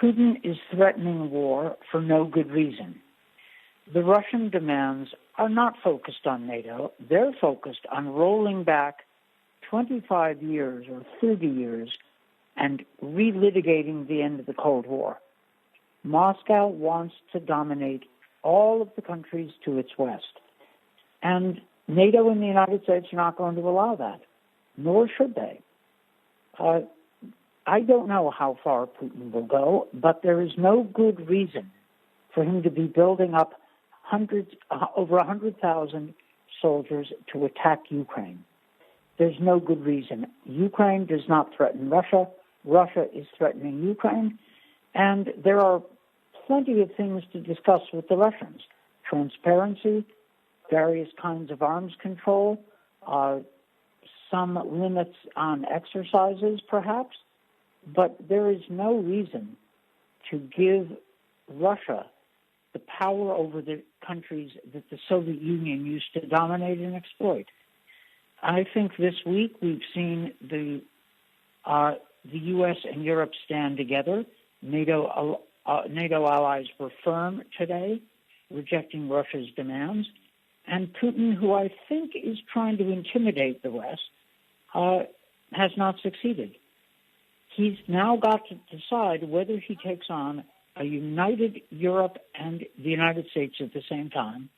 Putin is threatening war for no good reason. The Russian demands are not focused on NATO. They're focused on rolling back 25 years or 30 years and relitigating the end of the Cold War. Moscow wants to dominate all of the countries to its west. And NATO and the United States are not going to allow that, nor should they. I don't know how far Putin will go, but there is no good reason for him to be building up over 100,000 soldiers to attack Ukraine. There's no good reason. Ukraine does not threaten Russia. Russia is threatening Ukraine. And there are plenty of things to discuss with the Russians. Transparency, various kinds of arms control, some limits on exercises, perhaps. But there is no reason to give Russia the power over the countries that the Soviet Union used to dominate and exploit. I think this week we've seen the U.S. and Europe stand together. NATO allies were firm today, rejecting Russia's demands. And Putin, who I think is trying to intimidate the West, has not succeeded. He's now got to decide whether he takes on a united Europe and the United States at the same time,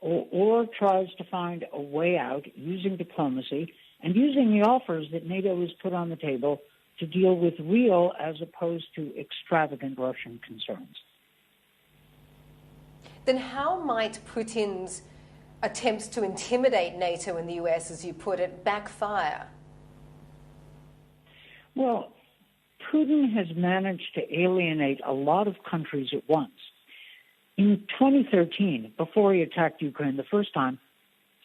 or tries to find a way out using diplomacy and using the offers that NATO has put on the table to deal with real as opposed to extravagant Russian concerns. Then how might Putin's attempts to intimidate NATO and the US, as you put it, backfire? Well, Putin has managed to alienate a lot of countries at once. In 2013, before he attacked Ukraine the first time,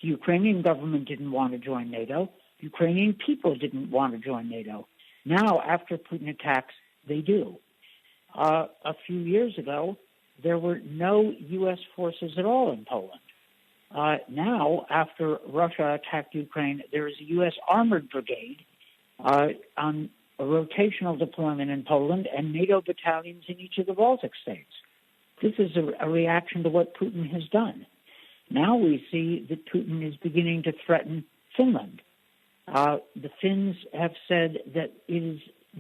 the Ukrainian government didn't want to join NATO. Ukrainian people didn't want to join NATO. Now, after Putin attacks, they do. A few years ago, there were no U.S. forces at all in Poland. Now, after Russia attacked Ukraine, there is a U.S. armored brigade on a rotational deployment in Poland and NATO battalions in each of the Baltic states. This is a reaction to what Putin has done. Now we see that Putin is beginning to threaten Finland. The Finns have said that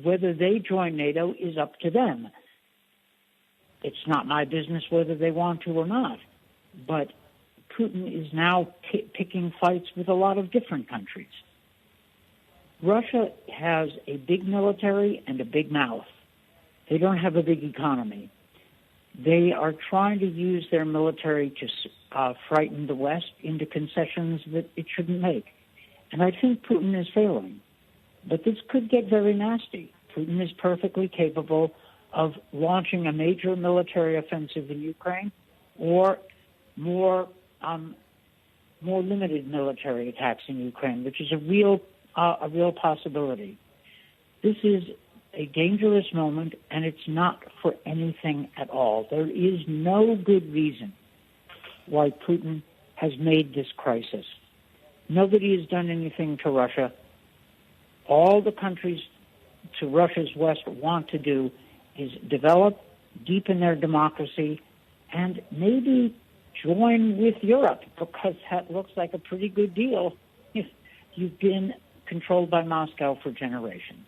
whether they join NATO is up to them. It's not my business whether they want to or not. But Putin is now picking fights with a lot of different countries. Russia has a big military and a big mouth. They don't have a big economy. They are trying to use their military to frighten the West into concessions that it shouldn't make. And I think Putin is failing. But this could get very nasty. Putin is perfectly capable of launching a major military offensive in Ukraine or more limited military attacks in Ukraine, which is a real possibility. This is a dangerous moment, and it's not for anything at all. There is no good reason why Putin has made this crisis. Nobody has done anything to Russia. All the countries to Russia's west want to do is develop, deepen their democracy, and maybe join with Europe, because that looks like a pretty good deal if you've been controlled by Moscow for generations.